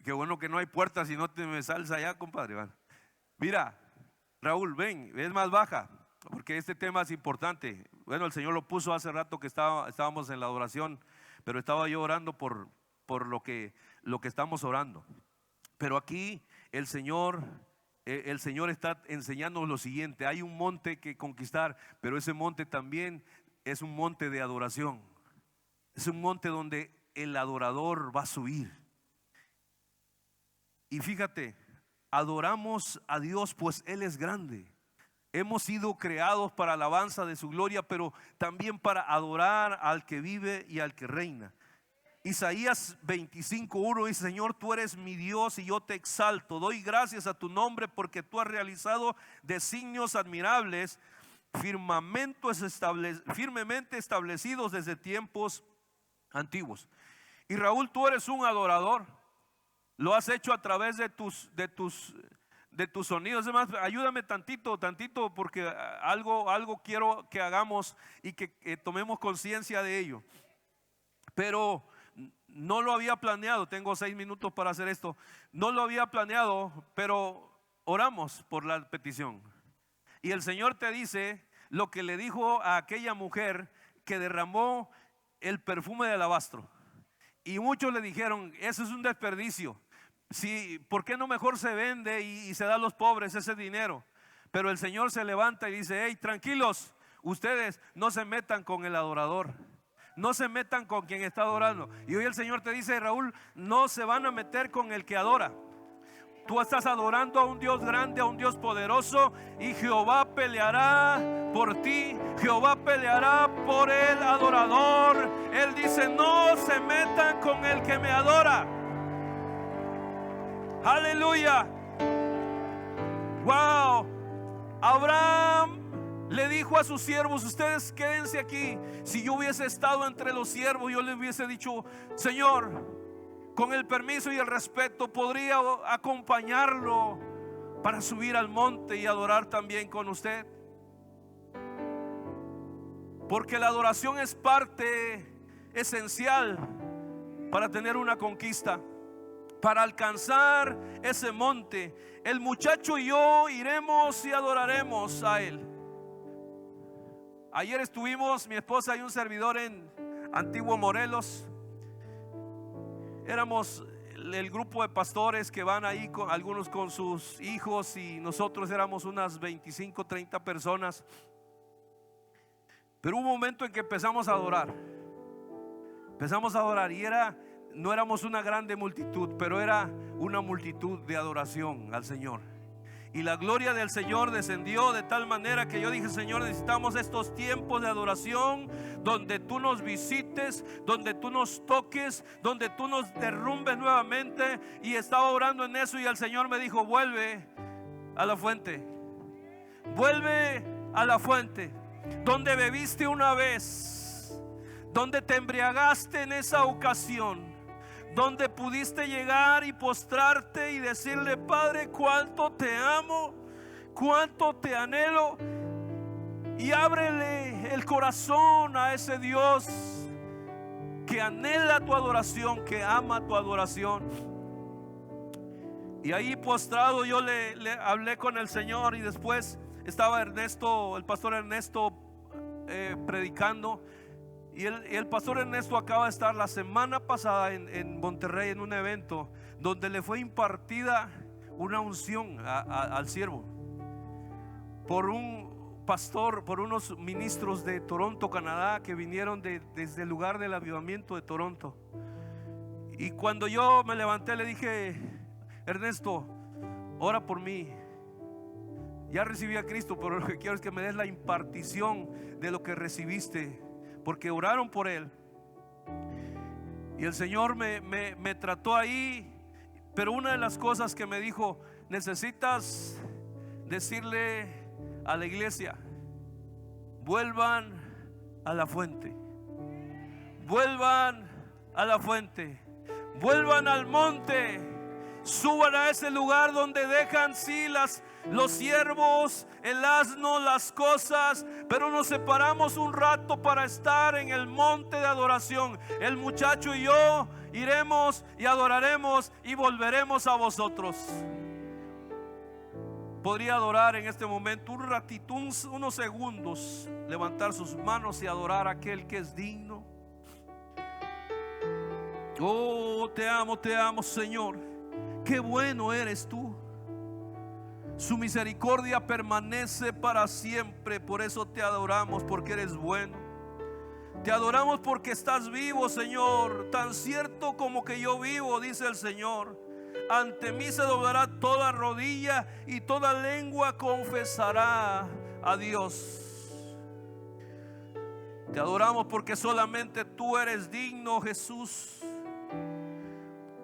Qué bueno que no hay puertas y no te me salsa allá, compadre. Mira, Raúl, ven, es más baja, porque este tema es importante. Bueno, el Señor lo puso hace rato que estábamos en la adoración, pero estaba yo orando por lo que estamos orando. Pero aquí el Señor está enseñándonos lo siguiente: hay un monte que conquistar, pero ese monte también es un monte de adoración. Es un monte donde el adorador va a subir. Y fíjate, adoramos a Dios pues Él es grande. Hemos sido creados para alabanza de su gloria, pero también para adorar al que vive y al que reina. Isaías 25:1 dice: Señor, tú eres mi Dios y yo te exalto. Doy gracias a tu nombre porque tú has realizado designios admirables, firmemente establecidos desde tiempos antiguos. Y Raúl, tú eres un adorador. Lo has hecho a través de tus sonidos. Además, ayúdame tantito, porque algo quiero que hagamos y que tomemos conciencia de ello. Pero no lo había planeado. Tengo 6 minutos para hacer esto. No lo había planeado, pero oramos por la petición. Y el Señor te dice lo que le dijo a aquella mujer que derramó el perfume de alabastro. Y muchos le dijeron: eso es un desperdicio. Sí, ¿por qué no mejor se vende y se da a los pobres ese dinero? Pero el Señor se levanta y dice: hey, tranquilos, ustedes no se metan con el adorador, no se metan con quien está adorando. Y hoy el Señor te dice: Raúl, no se van a meter con el que adora. Tú estás adorando a un Dios grande, a un Dios poderoso, y Jehová peleará por ti. Jehová peleará por el adorador. Él dice: no se metan con el que me adora. Aleluya. Wow. Abraham le dijo a sus siervos: ustedes quédense aquí. Si yo hubiese estado entre los siervos, yo le hubiese dicho: Señor, con el permiso y el respeto, podría acompañarlo para subir al monte y adorar también con usted. Porque la adoración es parte esencial para tener una conquista, para alcanzar ese monte. El muchacho y yo iremos y adoraremos a Él. Ayer estuvimos, mi esposa y un servidor, en Antiguo Morelos. Éramos el grupo de pastores que van ahí, algunos con sus hijos, y nosotros éramos unas 25, 30 personas. Pero hubo un momento en que empezamos a adorar. Y no éramos una grande multitud, pero era una multitud de adoración al Señor. Y la gloria del Señor descendió de tal manera que yo dije: Señor, necesitamos estos tiempos de adoración donde tú nos visites, donde tú nos toques, donde tú nos derrumbes nuevamente. Y estaba orando en eso, y el Señor me dijo: vuelve a la fuente. Vuelve a la fuente donde bebiste una vez, donde te embriagaste en esa ocasión, donde pudiste llegar y postrarte y decirle: Padre, cuánto te amo, cuánto te anhelo. y ábrele el corazón a ese Dios que anhela tu adoración, que ama tu adoración. Y ahí postrado yo le hablé con el Señor, y después estaba Ernesto, el pastor Ernesto, predicando. Y el pastor Ernesto acaba de estar la semana pasada en Monterrey en un evento donde le fue impartida una unción al siervo por un pastor, por unos ministros de Toronto, Canadá, que vinieron desde el lugar del avivamiento de Toronto. Y cuando yo me levanté le dije: Ernesto, ora por mí. Ya recibí a Cristo, pero lo que quiero es que me des la impartición de lo que recibiste, porque oraron por él. Y el Señor me trató ahí. Pero una de las cosas que me dijo: necesitas decirle a la iglesia, vuelvan a la fuente, vuelvan a la fuente, vuelvan al monte, suban a ese lugar donde dejan los siervos, el asno, las cosas, pero nos separamos un rato para estar en el monte de adoración. El muchacho y yo iremos y adoraremos y volveremos a vosotros. Podría adorar en este momento un ratito, unos segundos, levantar sus manos y adorar a aquel que es digno. Oh, te amo Señor. Qué bueno eres tú. Su misericordia permanece para siempre. Por eso te adoramos, porque eres bueno. Te adoramos porque estás vivo, Señor. Tan cierto como que yo vivo, dice el Señor, ante mí se doblará toda rodilla y toda lengua confesará a Dios. Te adoramos porque solamente tú eres digno, Jesús.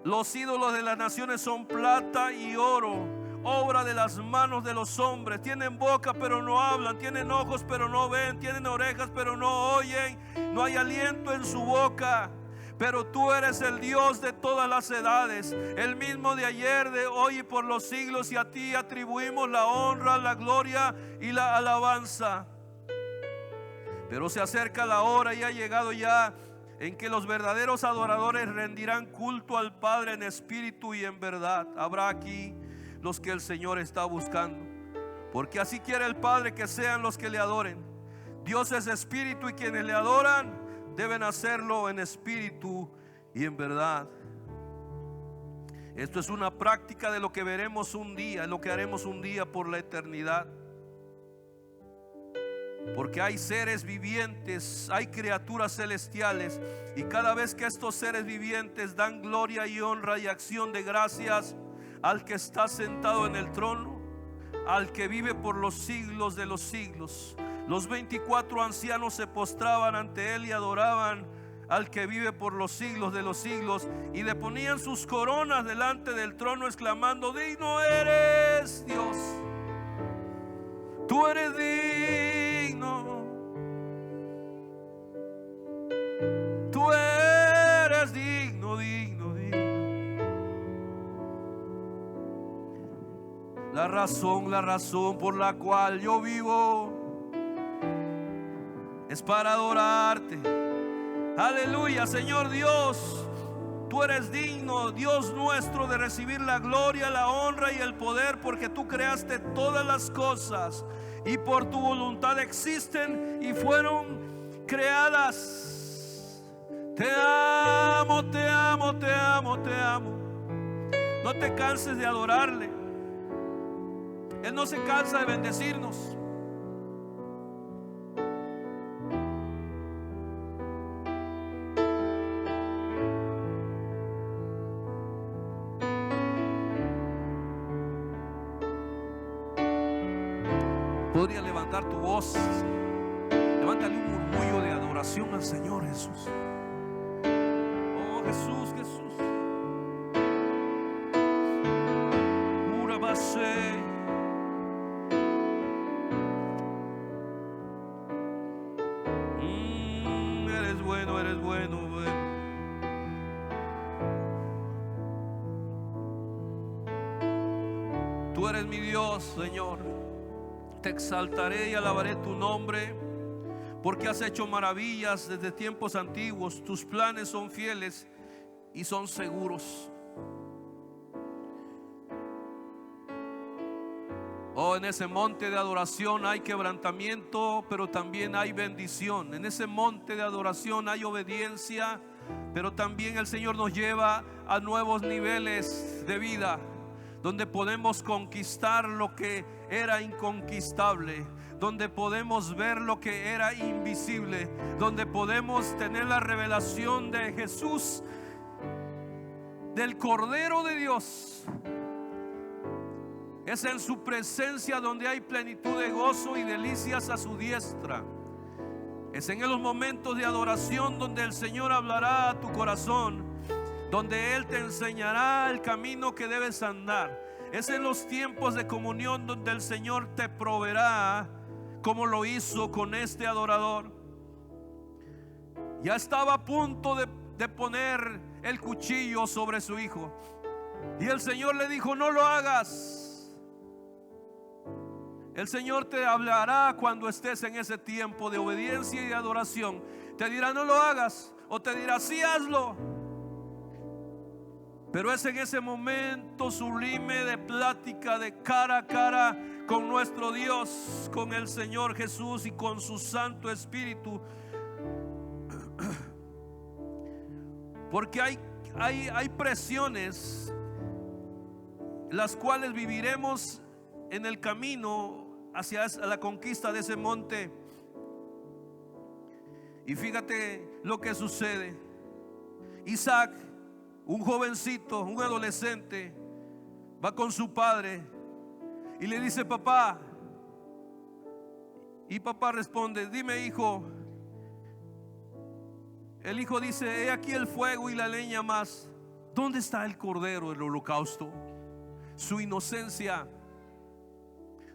Los ídolos de las naciones son plata y oro, obra de las manos de los hombres. Tienen boca pero no hablan, tienen ojos pero no ven, tienen orejas pero no oyen, no hay aliento en su boca. Pero tú eres el Dios de todas las edades, el mismo de ayer, de hoy y por los siglos, y a ti atribuimos la honra, la gloria y la alabanza. Pero se acerca la hora, y ha llegado ya, en que los verdaderos adoradores rendirán culto al Padre en espíritu y en verdad. Habrá aquí los que el Señor está buscando, porque así quiere el Padre que sean los que le adoren. Dios es espíritu, y quienes le adoran deben hacerlo en espíritu y en verdad. Esto es una práctica de lo que veremos un día, lo que haremos un día por la eternidad. Porque hay seres vivientes, hay criaturas celestiales, y cada vez que estos seres vivientes dan gloria y honra y acción de gracias al que está sentado en el trono, al que vive por los siglos de los siglos, los 24 ancianos se postraban ante él y adoraban al que vive por los siglos de los siglos, y le ponían sus coronas delante del trono, exclamando: digno eres, Dios, tú eres digno, tú eres digno, digno, digno. La razón por la cual yo vivo es para adorarte. Aleluya, Señor Dios, tú eres digno, Dios nuestro, de recibir la gloria, la honra y el poder, porque tú creaste todas las cosas y por tu voluntad existen y fueron creadas. Te amo, te amo, te amo, te amo. No te canses de adorarle. Él no se cansa de bendecirnos. Podría levantar tu voz, levántale un murmullo de adoración al Señor Jesús. Oh Jesús, Jesús. Urabase. Eres bueno, eres bueno, bueno. Tú eres mi Dios, Señor. Te exaltaré y alabaré tu nombre, porque has hecho maravillas desde tiempos antiguos. Tus planes son fieles y son seguros. Oh, en ese monte de adoración hay quebrantamiento, pero también hay bendición. En ese monte de adoración hay obediencia, pero también el Señor nos lleva a nuevos niveles de vida, donde podemos conquistar lo que era inconquistable, donde podemos ver lo que era invisible, donde podemos tener la revelación de Jesús, del Cordero de Dios. Es en su presencia donde hay plenitud de gozo y delicias a su diestra. Es en los momentos de adoración donde el Señor hablará a tu corazón, donde Él te enseñará el camino que debes andar. Es en los tiempos de comunión donde el Señor te proveerá, como lo hizo con este adorador. Ya estaba a punto de poner el cuchillo sobre su hijo, y el Señor le dijo: no lo hagas. El Señor te hablará cuando estés en ese tiempo de obediencia y de adoración. Te dirá: no lo hagas, o te dirá: sí, hazlo. Pero es en ese momento sublime de plática de cara a cara con nuestro Dios, con el Señor Jesús y con su Santo Espíritu. Porque hay presiones las cuales viviremos en el camino hacia la conquista de ese monte. Y fíjate lo que sucede. Isaac, un jovencito, un adolescente, va con su padre y le dice: papá. Y papá responde: dime, hijo. El hijo dice: he aquí el fuego y la leña, más ¿dónde está el cordero del holocausto? Su inocencia.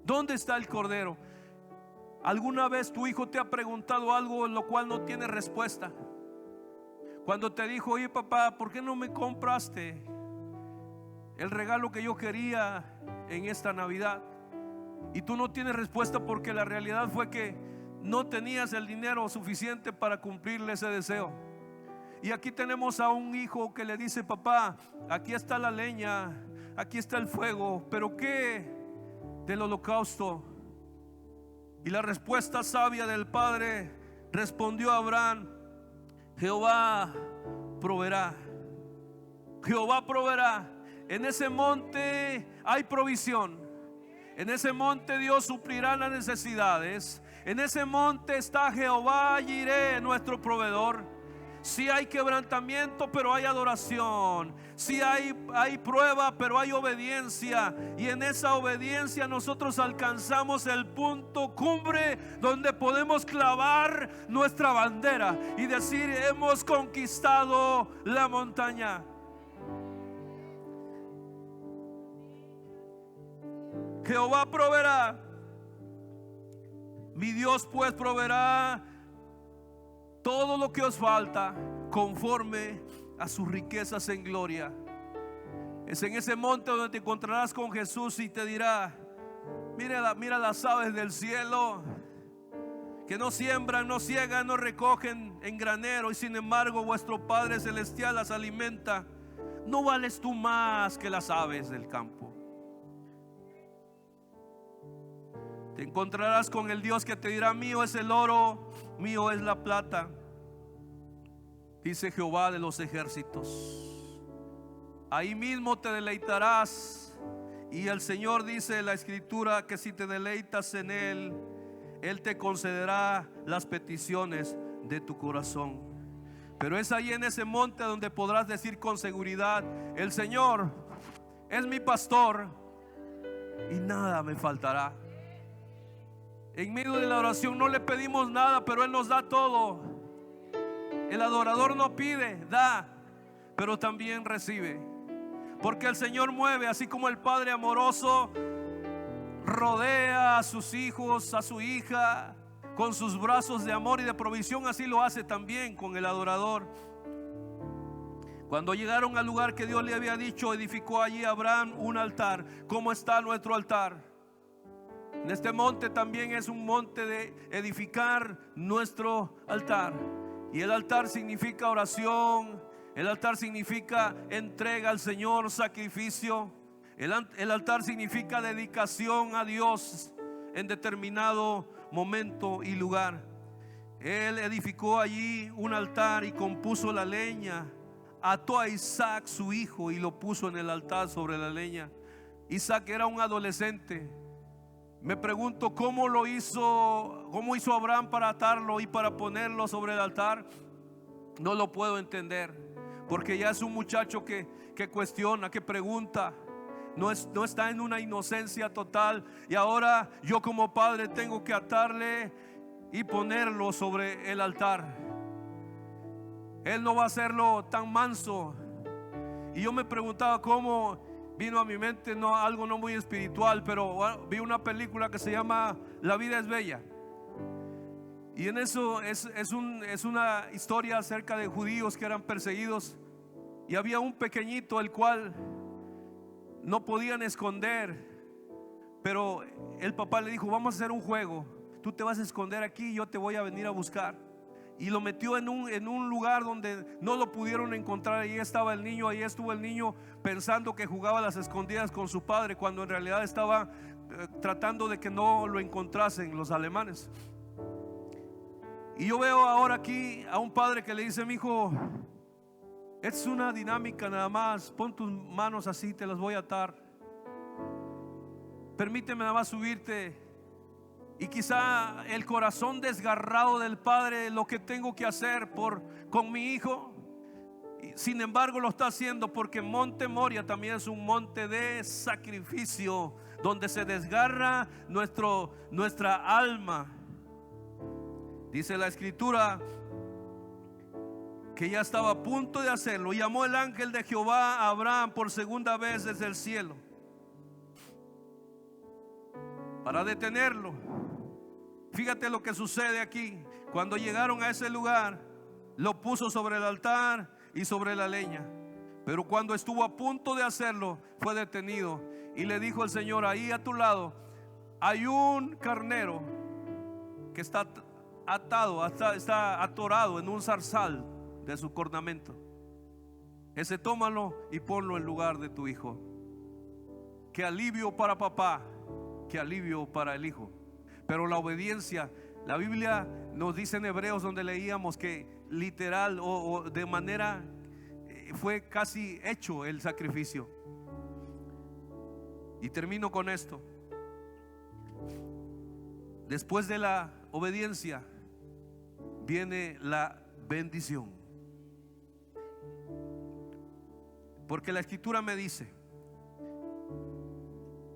¿Dónde está el cordero? ¿Alguna vez tu hijo te ha preguntado algo en lo cual no tiene respuesta? Cuando te dijo: oye papá, ¿por qué no me compraste el regalo que yo quería en esta Navidad? Y tú no tienes respuesta porque la realidad fue que no tenías el dinero suficiente para cumplirle ese deseo. Y aquí tenemos a un hijo que le dice: papá, aquí está la leña, aquí está el fuego, pero ¿qué del holocausto? Y la respuesta sabia del padre respondió a Abraham: Jehová proveerá. Jehová proveerá. En ese monte hay provisión. En ese monte Dios suplirá las necesidades. En ese monte está Jehová Jireh, nuestro proveedor. Sí hay quebrantamiento, pero hay adoración. Sí hay prueba, pero hay obediencia. Y en esa obediencia nosotros alcanzamos el punto cumbre donde podemos clavar nuestra bandera y decir: hemos conquistado la montaña. Jehová proveerá. Mi Dios pues proveerá todo lo que os falta conforme a sus riquezas en gloria. Es en ese monte donde te encontrarás con Jesús y te dirá: mira las aves del cielo, que no siembran, no ciegan, no recogen en granero, y sin embargo vuestro Padre Celestial las alimenta. ¿No vales tú más que las aves del campo? Te encontrarás con el Dios que te dirá: mío es el oro, mío es la plata, dice Jehová de los ejércitos. Ahí mismo te deleitarás. Y el Señor dice en la Escritura que si te deleitas en Él, Él te concederá las peticiones de tu corazón. Pero es ahí en ese monte donde podrás decir con seguridad: el Señor es mi pastor y nada me faltará. En medio de la oración no le pedimos nada, pero Él nos da todo. El adorador no pide, da, pero también recibe. Porque el Señor mueve, así como el Padre amoroso rodea a sus hijos, a su hija, con sus brazos de amor y de provisión, así lo hace también con el adorador. Cuando llegaron al lugar que Dios le había dicho, edificó allí Abraham un altar. ¿Cómo está nuestro altar? En este monte también es un monte de edificar nuestro altar. Y el altar significa oración, el altar significa entrega al Señor, sacrificio. El altar significa dedicación a Dios en determinado momento y lugar. Él edificó allí un altar y compuso la leña. Ató a Isaac su hijo y lo puso en el altar sobre la leña. Isaac era un adolescente. Me pregunto cómo hizo Abraham para atarlo y para ponerlo sobre el altar. No lo puedo entender, porque ya es un muchacho que cuestiona, que pregunta. No está en una inocencia total. Y ahora yo como padre tengo que atarle y ponerlo sobre el altar. Él no va a hacerlo tan manso. Y yo me preguntaba cómo. Vino a mi mente algo no muy espiritual, pero vi una película que se llama La vida es bella. Y en eso es una historia acerca de judíos que eran perseguidos. Y había un pequeñito el cual no podían esconder. Pero el papá le dijo: vamos a hacer un juego. Tú te vas a esconder aquí y yo te voy a venir a buscar. Y lo metió en un lugar donde no lo pudieron encontrar. Ahí estaba el niño, ahí estuvo el niño pensando que jugaba a las escondidas con su padre, cuando en realidad estaba tratando de que no lo encontrasen los alemanes. Y yo veo ahora aquí a un padre que le dice: mi hijo, es una dinámica nada más, pon tus manos así, te las voy a atar. Permíteme nada más subirte. Y quizá el corazón desgarrado del padre, lo que tengo que hacer con mi hijo. Sin embargo lo está haciendo porque Monte Moria también es un monte de sacrificio, donde se desgarra nuestra alma. Dice la escritura que ya estaba a punto de hacerlo. Y llamó el ángel de Jehová a Abraham por segunda vez desde el cielo para detenerlo. Fíjate lo que sucede aquí. Cuando llegaron a ese lugar, lo puso sobre el altar y sobre la leña. Pero cuando estuvo a punto de hacerlo, fue detenido. Y le dijo el Señor: ahí a tu lado hay un carnero que está atado, está atorado en un zarzal de su cornamento. Ese tómalo y ponlo en lugar de tu hijo. Qué alivio para papá, qué alivio para el hijo. Pero la obediencia, la Biblia nos dice en Hebreos, donde leíamos que literal o de manera fue casi hecho el sacrificio. Y termino con esto. Después de la obediencia viene la bendición. Porque la escritura me dice,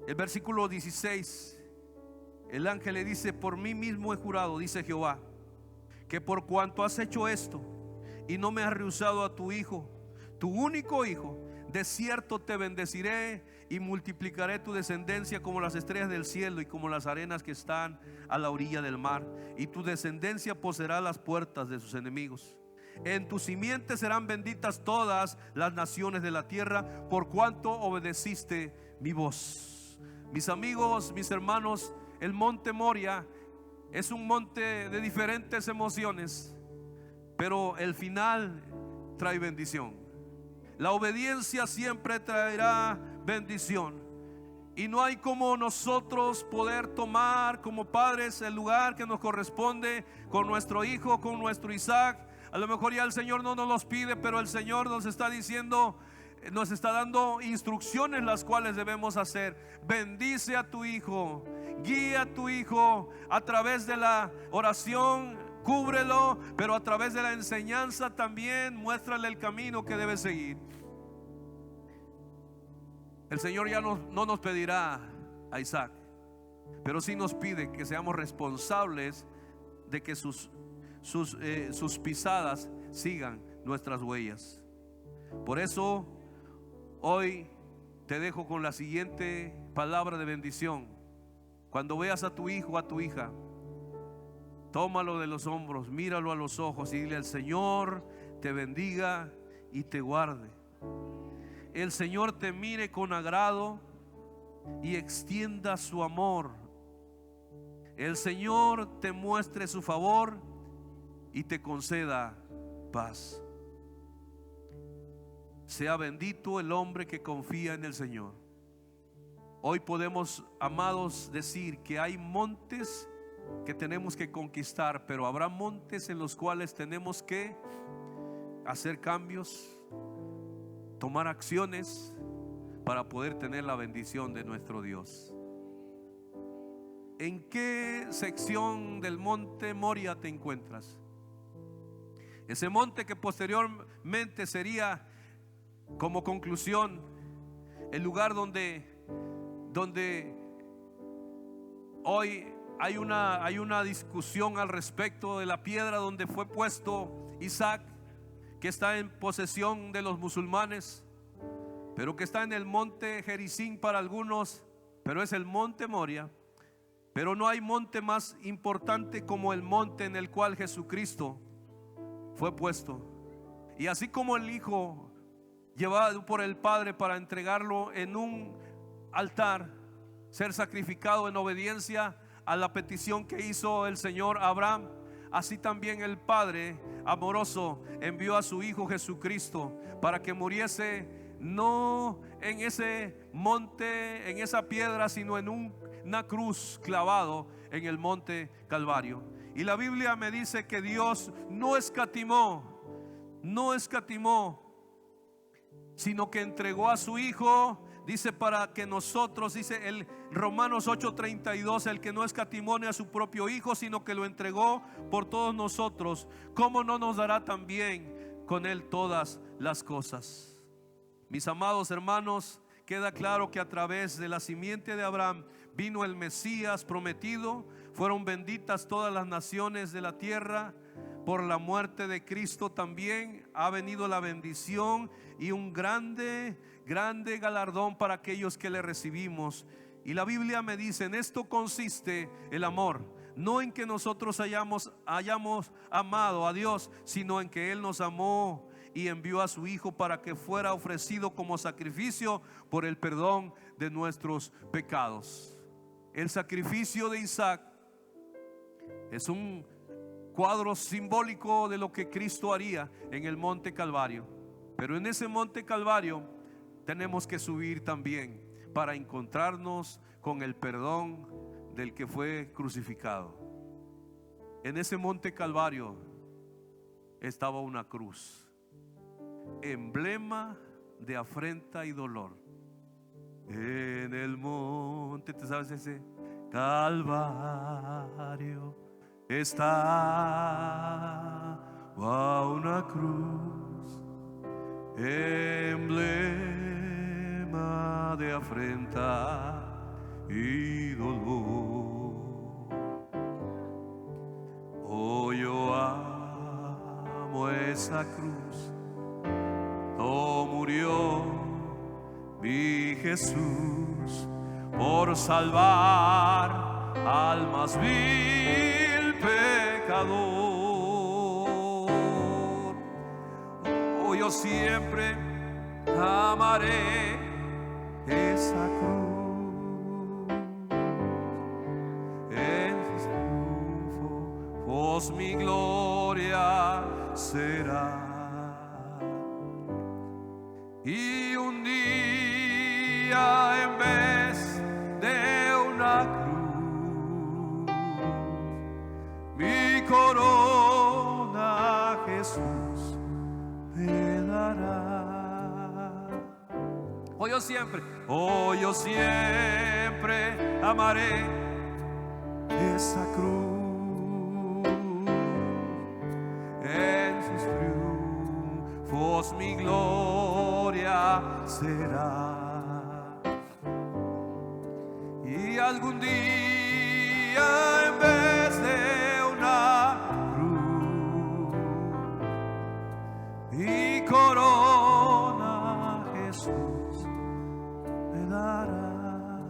el versículo 16, el ángel le dice: por mí mismo he jurado, dice Jehová, que por cuanto has hecho esto y no me has rehusado a tu hijo, tu único hijo, de cierto te bendeciré y multiplicaré tu descendencia como las estrellas del cielo y como las arenas que están a la orilla del mar. Y tu descendencia poseerá las puertas de sus enemigos. En tu simiente serán benditas todas las naciones de la tierra, por cuanto obedeciste mi voz. Mis amigos, mis hermanos, el monte Moria es un monte de diferentes emociones, pero el final trae bendición. La obediencia siempre traerá bendición. Y no hay como nosotros poder tomar como padres el lugar que nos corresponde con nuestro hijo, con nuestro Isaac. A lo mejor ya el Señor no nos los pide, pero el Señor nos está diciendo, nos está dando instrucciones las cuales debemos hacer. Bendice a tu hijo, guía a tu hijo a través de la oración, cúbrelo, pero a través de la enseñanza también muéstrale el camino que debe seguir. El Señor ya no nos pedirá a Isaac, pero sí nos pide que seamos responsables de que sus pisadas sigan nuestras huellas. Por eso hoy te dejo con la siguiente palabra de bendición. Cuando veas a tu hijo o a tu hija, tómalo de los hombros, míralo a los ojos y dile: el Señor te bendiga y te guarde. El Señor te mire con agrado y extienda su amor el Señor te muestre su favor y te conceda paz. Sea bendito el hombre que confía en el Señor. Hoy podemos, amados, decir que hay montes que tenemos que conquistar, pero habrá montes en los cuales tenemos que hacer cambios, tomar acciones para poder tener la bendición de nuestro Dios. ¿En qué sección del monte Moria te encuentras? Ese monte que posteriormente sería, como conclusión, el lugar donde hoy hay una discusión al respecto de la piedra donde fue puesto Isaac, que está en posesión de los musulmanes, pero que está en el monte Gerizim para algunos, pero es el monte Moria. Pero no hay monte más importante como el monte en el cual Jesucristo fue puesto. Y así como el Hijo llevado por el Padre para entregarlo en un altar, ser sacrificado en obediencia a la petición que hizo el Señor a Abraham, así también el Padre amoroso envió a su Hijo Jesucristo para que muriese no en ese monte, en esa piedra, sino en una cruz clavado en el monte Calvario. Y la Biblia me dice que Dios no escatimó, sino que entregó a su Hijo. Dice para que nosotros, dice el Romanos 8:32, el que no escatimó ni a su propio Hijo, sino que lo entregó por todos nosotros, ¿cómo no nos dará también con él todas las cosas? Mis amados hermanos, queda claro que a través de la simiente de Abraham vino el Mesías prometido. Fueron benditas todas las naciones de la tierra. Por la muerte de Cristo también ha venido la bendición y un grande galardón para aquellos que le recibimos. Y la Biblia me dice: en esto consiste el amor, no en que nosotros hayamos amado a Dios, sino en que Él nos amó y envió a su Hijo para que fuera ofrecido como sacrificio por el perdón de nuestros pecados. El sacrificio de Isaac es un cuadro simbólico de lo que Cristo haría en el monte Calvario. Pero en ese monte Calvario tenemos que subir también para encontrarnos con el perdón del que fue crucificado. En ese monte Calvario estaba una cruz, emblema de afrenta y dolor. En el monte, ¿te sabes ese? Calvario estaba una cruz, emblema de afrenta y dolor. Oh, yo amo esa cruz, oh, murió mi Jesús por salvar al más vil pecador. Oh, yo siempre amaré esa cruz, en sus triunfos mi gloria será. Y un día, en vez de una cruz, mi corona Jesús me dará. Oh, yo siempre amaré esa cruz, en sus triunfos mi gloria será. Y algún día, en vez de una cruz, mi corona Jesús me dará.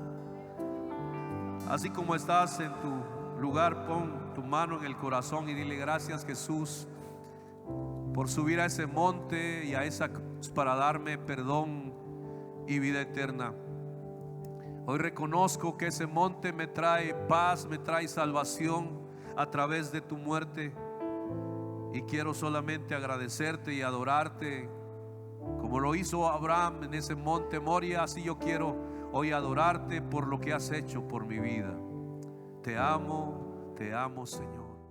Así como estás en tu lugar, pon tu mano en el corazón y dile: gracias, Jesús, por subir a ese monte y a esa cruz para darme perdón y vida eterna. Hoy reconozco que ese monte me trae paz, me trae salvación a través de tu muerte. Y quiero solamente agradecerte y adorarte como lo hizo Abraham en ese monte Moria. Así yo quiero hoy adorarte por lo que has hecho por mi vida. Te amo, Señor.